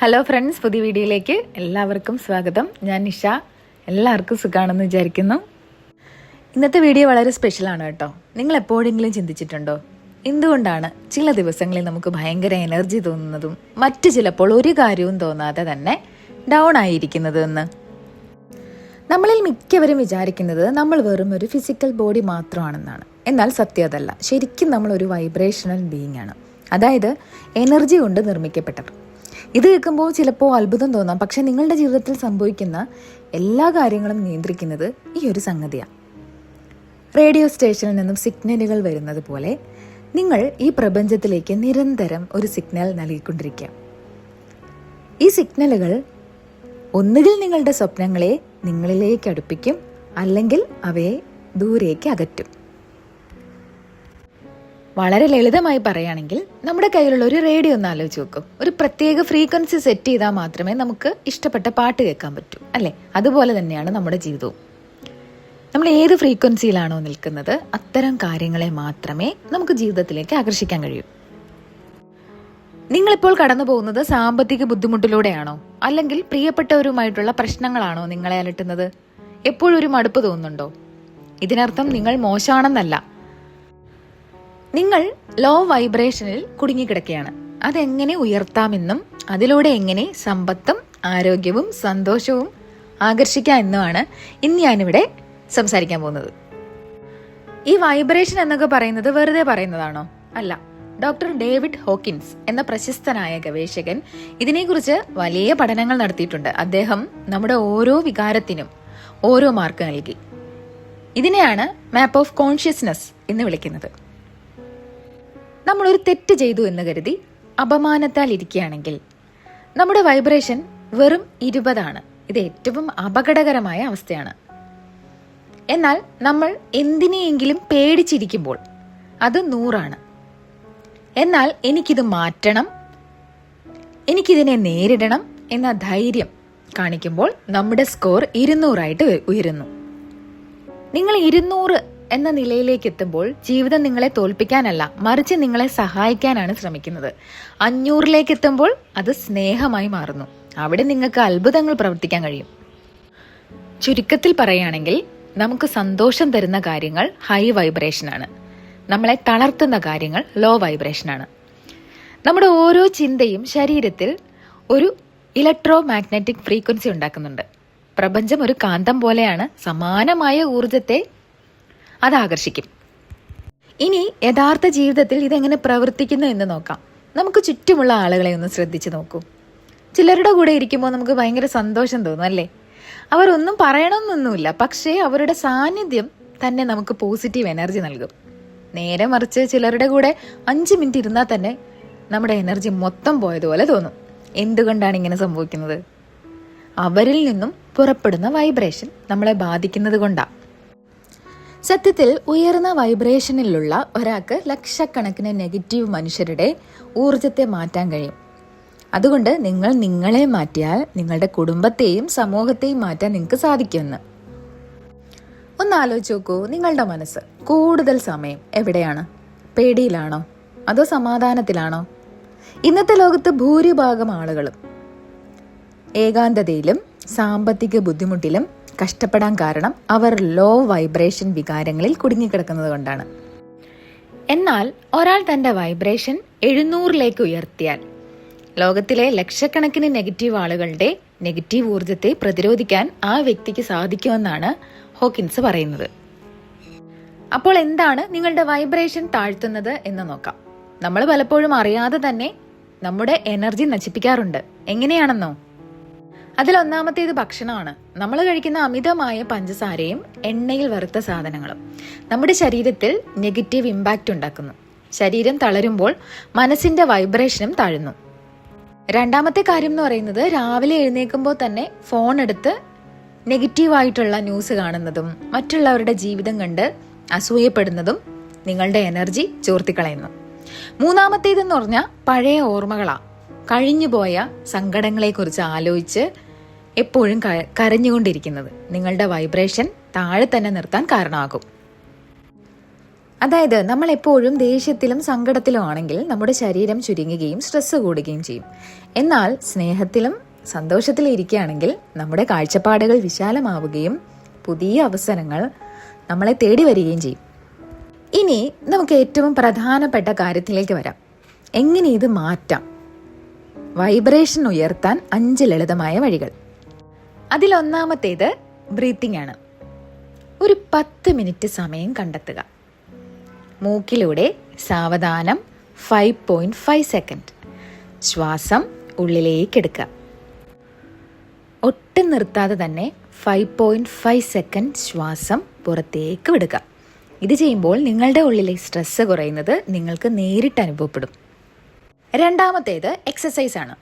Hello friends, പുതിയ വീഡിയോയിലേക്ക് എല്ലാവർക്കും സ്വാഗതം. ഞാൻ നിഷ. എല്ലാവർക്കും സുഖമാണെന്ന് വിചാരിക്കുന്നു. ഇന്നത്തെ വീഡിയോ വളരെ സ്പെഷ്യലാണ് കേട്ടോ. നിങ്ങൾ എപ്പോഴെങ്കിലും ചിന്തിച്ചിട്ടുണ്ടോ എന്തുകൊണ്ടാണ് ചില ദിവസങ്ങളിൽ നമുക്ക് ഭയങ്കര എനർജി തോന്നുന്നതും മറ്റു ചിലപ്പോൾ ഒരു കാര്യവും തോന്നാതെ തന്നെ ഡൗൺ ആയിരിക്കുന്നത് എന്ന്? നമ്മളിൽ മിക്കവരും വിചാരിക്കുന്നത് നമ്മൾ വെറും ഒരു ഫിസിക്കൽ ബോഡി മാത്രമാണെന്നാണ്. എന്നാൽ സത്യം അതല്ല. ശരിക്കും നമ്മൾ ഒരു വൈബ്രേഷണൽ ബീയിങ് ആണ്, അതായത് എനർജി കൊണ്ട് നിർമ്മിക്കപ്പെട്ടത്. ഇത് കേൾക്കുമ്പോൾ ചിലപ്പോൾ അത്ഭുതം തോന്നാം, പക്ഷെ നിങ്ങളുടെ ജീവിതത്തിൽ സംഭവിക്കുന്ന എല്ലാ കാര്യങ്ങളും നിയന്ത്രിക്കുന്നത് ഈ ഒരു സംഗതിയാണ്. റേഡിയോ സ്റ്റേഷനിൽ നിന്നും സിഗ്നലുകൾ വരുന്നത് പോലെ നിങ്ങൾ ഈ പ്രപഞ്ചത്തിലേക്ക് നിരന്തരം ഒരു സിഗ്നൽ നൽകിക്കൊണ്ടിരിക്കുക. ഈ സിഗ്നലുകൾ ഒന്നുകിൽ നിങ്ങളുടെ സ്വപ്നങ്ങളെ നിങ്ങളിലേക്ക് അടുപ്പിക്കും, അല്ലെങ്കിൽ അവയെ ദൂരേക്ക് അകറ്റും. വളരെ ലളിതമായി പറയുകയാണെങ്കിൽ നമ്മുടെ കയ്യിലുള്ള ഒരു റേഡിയോ ഒന്ന് ആലോചിച്ച് നോക്കും. ഒരു പ്രത്യേക ഫ്രീക്വൻസി സെറ്റ് ചെയ്താൽ മാത്രമേ നമുക്ക് ഇഷ്ടപ്പെട്ട പാട്ട് കേൾക്കാൻ പറ്റൂ, അല്ലേ? അതുപോലെ തന്നെയാണ് നമ്മുടെ ജീവിതവും. നമ്മൾ ഏത് ഫ്രീക്വൻസിയിലാണോ നിൽക്കുന്നത് അത്തരം കാര്യങ്ങളെ മാത്രമേ നമുക്ക് ജീവിതത്തിലേക്ക് ആകർഷിക്കാൻ കഴിയൂ. നിങ്ങളിപ്പോൾ കടന്നു പോകുന്നത് സാമ്പത്തിക ബുദ്ധിമുട്ടിലൂടെയാണോ, അല്ലെങ്കിൽ പ്രിയപ്പെട്ടവരുമായിട്ടുള്ള പ്രശ്നങ്ങളാണോ നിങ്ങളെ അലട്ടുന്നത്? എപ്പോഴും ഒരു മടുപ്പ് തോന്നുന്നുണ്ടോ? ഇതിനർത്ഥം നിങ്ങൾ മോശമാണെന്നല്ല. നിങ്ങൾ ലോ വൈബ്രേഷനിൽ കുടുങ്ങിക്കിടക്കുകയാണ്. അതെങ്ങനെ ഉയർത്താമെന്നും അതിലൂടെ എങ്ങനെ സമ്പത്തും ആരോഗ്യവും സന്തോഷവും ആകർഷിക്കാം എന്നുമാണ് ഇന്ന് ഞാനിവിടെ സംസാരിക്കാൻ പോകുന്നത്. ഈ വൈബ്രേഷൻ എന്നൊക്കെ പറയുന്നത് വെറുതെ പറയുന്നതാണോ? അല്ല. ഡോക്ടർ ഡേവിഡ് ഹോക്കിൻസ് എന്ന പ്രശസ്തനായ ഗവേഷകൻ ഇതിനെക്കുറിച്ച് വലിയ പഠനങ്ങൾ നടത്തിയിട്ടുണ്ട്. അദ്ദേഹം നമ്മുടെ ഓരോ വികാരത്തിനും ഓരോ മാർക്ക് നൽകി. ഇതിനെയാണ് മാപ്പ് ഓഫ് കോൺഷ്യസ്നസ് എന്ന് വിളിക്കുന്നത്. നമ്മളൊരു തെറ്റ് ചെയ്തു എന്ന് കരുതി അപമാനത്താൽ ഇരിക്കുകയാണെങ്കിൽ നമ്മുടെ വൈബ്രേഷൻ വെറും 20 ഇത് ഏറ്റവും അപകടകരമായ അവസ്ഥയാണ്. എന്നാൽ നമ്മൾ എന്തിനെയെങ്കിലും പേടിച്ചിരിക്കുമ്പോൾ അത് 100. എന്നാൽ എനിക്കിത് മാറ്റണം, എനിക്കിതിനെ നേരിടണം എന്ന ധൈര്യം കാണിക്കുമ്പോൾ നമ്മുടെ സ്കോർ 200 ഉയരുന്നു. നിങ്ങൾ 200 എന്ന നിലയിലേക്ക് എത്തുമ്പോൾ ജീവിതം നിങ്ങളെ തോൽപ്പിക്കാനല്ല, മറിച്ച് നിങ്ങളെ സഹായിക്കാനാണ് ശ്രമിക്കുന്നത്. 500 എത്തുമ്പോൾ അത് സ്നേഹമായി മാറുന്നു. അവിടെ നിങ്ങൾക്ക് അത്ഭുതങ്ങൾ പ്രവർത്തിക്കാൻ കഴിയും. ചുരുക്കത്തിൽ പറയുകയാണെങ്കിൽ നമുക്ക് സന്തോഷം തരുന്ന കാര്യങ്ങൾ ഹൈ വൈബ്രേഷനാണ്, നമ്മളെ തളർത്തുന്ന കാര്യങ്ങൾ ലോ വൈബ്രേഷനാണ്. നമ്മുടെ ഓരോ ചിന്തയും ശരീരത്തിൽ ഒരു ഇലക്ട്രോ മാഗ്നറ്റിക് ഫ്രീക്വൻസി ഉണ്ടാക്കുന്നുണ്ട്. പ്രപഞ്ചം ഒരു കാന്തം പോലെയാണ്, സമാനമായ ഊർജത്തെ അത് ആകർഷിക്കും. ഇനി യഥാർത്ഥ ജീവിതത്തിൽ ഇതെങ്ങനെ പ്രവർത്തിക്കുന്നു എന്ന് നോക്കാം. നമുക്ക് ചുറ്റുമുള്ള ആളുകളെ ഒന്ന് ശ്രദ്ധിച്ചു നോക്കൂ. ചിലരുടെ കൂടെ ഇരിക്കുമ്പോൾ നമുക്ക് ഭയങ്കര സന്തോഷം തോന്നും, അല്ലേ? അവർ ഒന്നും പറയണമെന്നൊന്നുമില്ല, പക്ഷേ അവരുടെ സാന്നിധ്യം തന്നെ നമുക്ക് പോസിറ്റീവ് എനർജി നൽകും. നേരെ മറിച്ച് ചിലരുടെ കൂടെ 5 മിനിറ്റ് ഇരുന്നാൽ തന്നെ നമ്മുടെ എനർജി മൊത്തം പോയതുപോലെ തോന്നും. എന്തുകൊണ്ടാണ് ഇങ്ങനെ സംഭവിക്കുന്നത്? അവരിൽ നിന്നും പുറപ്പെടുന്ന വൈബ്രേഷൻ നമ്മളെ ബാധിക്കുന്നത് കൊണ്ടാണ്. സത്യത്തിൽ ഉയർന്ന വൈബ്രേഷനിലുള്ള ഒരാൾക്ക് ലക്ഷക്കണക്കിന് നെഗറ്റീവ് മനുഷ്യരുടെ ഊർജത്തെ മാറ്റാൻ കഴിയും. അതുകൊണ്ട് നിങ്ങൾ നിങ്ങളെ മാറ്റിയാൽ നിങ്ങളുടെ കുടുംബത്തെയും സമൂഹത്തെയും മാറ്റാൻ നിങ്ങൾക്ക് സാധിക്കുമെന്ന്. ഒന്ന് ആലോചിച്ച് നോക്കൂ. നിങ്ങളുടെ മനസ്സ് കൂടുതൽ സമയം എവിടെയാണ്? പേടിയിലാണോ അതോ സമാധാനത്തിലാണോ? ഇന്നത്തെ ലോകത്ത് ഭൂരിഭാഗം ആളുകളും ഏകാന്തതയിലും സാമ്പത്തിക ബുദ്ധിമുട്ടിലും കഷ്ടപ്പെടാൻ കാരണം അവർ ലോ വൈബ്രേഷൻ വികാരങ്ങളിൽ കുടുങ്ങിക്കിടക്കുന്നത് കൊണ്ടാണ്. എന്നാൽ ഒരാൾ തന്റെ വൈബ്രേഷൻ 700 ഉയർത്തിയാൽ ലോകത്തിലെ ലക്ഷക്കണക്കിന് നെഗറ്റീവ് ആളുകളുടെ നെഗറ്റീവ് ഊർജത്തെ പ്രതിരോധിക്കാൻ ആ വ്യക്തിക്ക് സാധിക്കുമെന്നാണ് ഹോക്കിൻസ് പറയുന്നത്. അപ്പോൾ എന്താണ് നിങ്ങളുടെ വൈബ്രേഷൻ താഴ്ത്തുന്നത് എന്ന് നോക്കാം. നമ്മൾ പലപ്പോഴും അറിയാതെ തന്നെ നമ്മുടെ എനർജി നശിപ്പിക്കാറുണ്ട്. എങ്ങനെയാണെന്നോ? അതിലൊന്നാമത്തേത് ഭക്ഷണമാണ്. നമ്മൾ കഴിക്കുന്ന അമിതമായ പഞ്ചസാരയും എണ്ണയിൽ വറുത്ത സാധനങ്ങളും നമ്മുടെ ശരീരത്തിൽ നെഗറ്റീവ് ഇമ്പാക്റ്റ് ഉണ്ടാക്കുന്നു. ശരീരം തളരുമ്പോൾ മനസ്സിന്റെ വൈബ്രേഷനും താഴുന്നു. രണ്ടാമത്തെ കാര്യം എന്ന് പറയുന്നത് രാവിലെ എഴുന്നേൽക്കുമ്പോൾ തന്നെ ഫോൺ എടുത്ത് നെഗറ്റീവായിട്ടുള്ള ന്യൂസ് കാണുന്നതും മറ്റുള്ളവരുടെ ജീവിതം കണ്ട് അസൂയപ്പെടുന്നതും നിങ്ങളുടെ എനർജി ചോർത്തിക്കളയുന്നു. മൂന്നാമത്തേതെന്ന് പറഞ്ഞാൽ പഴയ ഓർമ്മകളാ. കഴിഞ്ഞുപോയ സങ്കടങ്ങളെക്കുറിച്ച് ആലോചിച്ച് എപ്പോഴും കരഞ്ഞുകൊണ്ടിരിക്കുന്നത് നിങ്ങളുടെ വൈബ്രേഷൻ താഴെ തന്നെ നിർത്താൻ കാരണമാകും. അതായത് നമ്മൾ എപ്പോഴും ദേഷ്യത്തിലും സങ്കടത്തിലും ആണെങ്കിൽ നമ്മുടെ ശരീരം ചുരുങ്ങുകയും സ്ട്രെസ് കൂടുകയും ചെയ്യും. എന്നാൽ സ്നേഹത്തിലും സന്തോഷത്തിലും ഇരിക്കുകയാണെങ്കിൽ നമ്മുടെ കാഴ്ചപ്പാടുകൾ വിശാലമാവുകയും പുതിയ അവസരങ്ങൾ നമ്മളെ തേടി വരികയും ചെയ്യും. ഇനി നമുക്ക് ഏറ്റവും പ്രധാനപ്പെട്ട കാര്യത്തിലേക്ക് വരാം. എങ്ങനെ ഇത് മാറ്റാം? വൈബ്രേഷൻ ഉയർത്താൻ 5 ലളിതമായ വഴികൾ. അതിലൊന്നാമത്തേത് ബ്രീത്തിങ് ആണ്. ഒരു 10 മിനിറ്റ് സമയം കണ്ടെത്തുക. മൂക്കിലൂടെ സാവധാനം 5.5 സെക്കൻഡ് ശ്വാസം ഉള്ളിലേക്ക് എടുക്കുക. ഒട്ടും നിർത്താതെ തന്നെ 5.5 സെക്കൻഡ് ശ്വാസം പുറത്തേക്ക് വിടുക. ഇത് ചെയ്യുമ്പോൾ നിങ്ങളുടെ ഉള്ളിലെ സ്ട്രെസ് കുറയുന്നത് നിങ്ങൾക്ക് നേരിട്ട് അനുഭവപ്പെടും. രണ്ടാമത്തേത് എക്സസൈസ് ആണ്.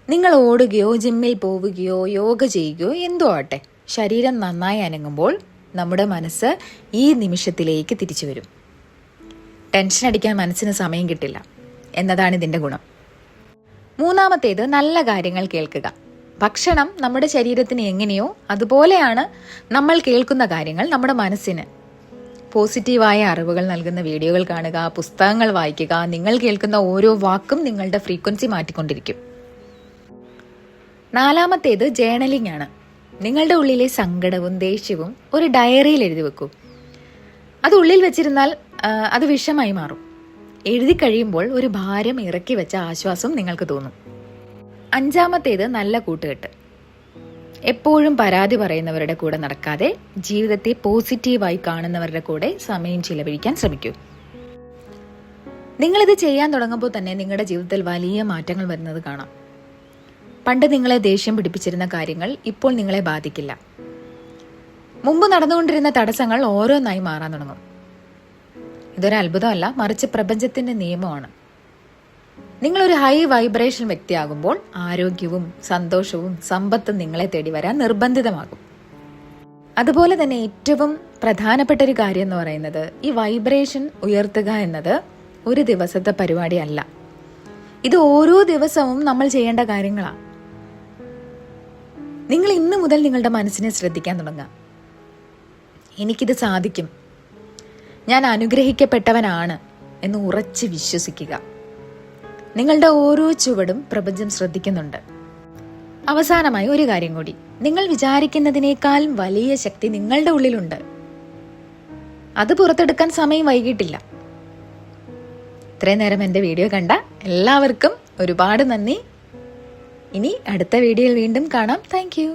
നിങ്ങൾ ഓടുകയോ ജിമ്മിൽ പോവുകയോ യോഗ ചെയ്യുകയോ എന്തോ ആട്ടെ, ശരീരം നന്നായി അനങ്ങുമ്പോൾ നമ്മുടെ മനസ്സ് ഈ നിമിഷത്തിലേക്ക് തിരിച്ചു വരും. ടെൻഷൻ അടിക്കാൻ മനസ്സിന് സമയം കിട്ടില്ല എന്നതാണ് ഇതിൻ്റെ ഗുണം. മൂന്നാമത്തേത് നല്ല കാര്യങ്ങൾ കേൾക്കുക. ഭക്ഷണം നമ്മുടെ ശരീരത്തിന് എങ്ങനെയോ അതുപോലെയാണ് നമ്മൾ കേൾക്കുന്ന കാര്യങ്ങൾ നമ്മുടെ മനസ്സിന്. പോസിറ്റീവായ അറിവുകൾ നൽകുന്ന വീഡിയോകൾ കാണുക, പുസ്തകങ്ങൾ വായിക്കുക. നിങ്ങൾ കേൾക്കുന്ന ഓരോ വാക്കും നിങ്ങളുടെ ഫ്രീക്വൻസി മാറ്റിക്കൊണ്ടിരിക്കും. നാലാമത്തേത് ജേണലിംഗ് ആണ്. നിങ്ങളുടെ ഉള്ളിലെ സങ്കടവും ദേഷ്യവും ഒരു ഡയറിയിൽ എഴുതി വെക്കൂ. അത് ഉള്ളിൽ വെച്ചിരുന്നാൽ അത് വിഷമായി മാറും. എഴുതി കഴിയുമ്പോൾ ഒരു ഭാരം ഇറക്കി വെച്ച ആശ്വാസം നിങ്ങൾക്ക് തോന്നും. അഞ്ചാമത്തേത് നല്ല കൂട്ടുകെട്ട്. എപ്പോഴും പരാതി പറയുന്നവരുടെ കൂടെ നടക്കാതെ ജീവിതത്തെ പോസിറ്റീവായി കാണുന്നവരുടെ കൂടെ സമയം ചിലവഴിക്കാൻ ശ്രമിക്കൂ. നിങ്ങളിത് ചെയ്യാൻ തുടങ്ങുമ്പോൾ തന്നെ നിങ്ങളുടെ ജീവിതത്തിൽ വലിയ മാറ്റങ്ങൾ വരുന്നത് കാണാം. പണ്ട് നിങ്ങളെ ദേഷ്യം പിടിപ്പിച്ചിരുന്ന കാര്യങ്ങൾ ഇപ്പോൾ നിങ്ങളെ ബാധിക്കില്ല. മുമ്പ് നടന്നുകൊണ്ടിരുന്ന തടസ്സങ്ങൾ ഓരോന്നായി മാറാൻ തുടങ്ങും. ഇതൊരു അത്ഭുതമല്ല, മറിച്ച് പ്രപഞ്ചത്തിന്റെ നിയമമാണ്. നിങ്ങളൊരു ഹൈ വൈബ്രേഷൻ വ്യക്തിയാകുമ്പോൾ ആരോഗ്യവും സന്തോഷവും സമ്പത്തും നിങ്ങളെ തേടി വരാൻ നിർബന്ധിതമാകും. അതുപോലെ തന്നെ ഏറ്റവും പ്രധാനപ്പെട്ട ഒരു കാര്യം എന്ന് പറയുന്നത്, ഈ വൈബ്രേഷൻ ഉയർത്തുക എന്നത് ഒരു ദിവസത്തെ പരിപാടിയല്ല. ഇത് ഓരോ ദിവസവും നമ്മൾ ചെയ്യേണ്ട കാര്യങ്ങളാണ്. നിങ്ങൾ ഇന്ന് മുതൽ നിങ്ങളുടെ മനസ്സിനെ ശ്രദ്ധിക്കാൻ തുടങ്ങുക. എനിക്കിത് സാധിക്കും, ഞാൻ അനുഗ്രഹിക്കപ്പെട്ടവനാണ് എന്ന് ഉറച്ച് വിശ്വസിക്കുക. നിങ്ങളുടെ ഓരോ ചുവടും പ്രപഞ്ചം ശ്രദ്ധിക്കുന്നുണ്ട്. അവസാനമായി ഒരു കാര്യം കൂടി, നിങ്ങൾ വിചാരിക്കുന്നതിനേക്കാളും വലിയ ശക്തി നിങ്ങളുടെ ഉള്ളിലുണ്ട്. അത് പുറത്തെടുക്കാൻ സമയം വൈകിട്ടില്ല. ഇത്രയും നേരം എൻ്റെ വീഡിയോ കണ്ട എല്ലാവർക്കും ഒരുപാട് നന്ദി. ഇനി അടുത്ത വീഡിയോയിൽ വീണ്ടും കാണാം. Thank you.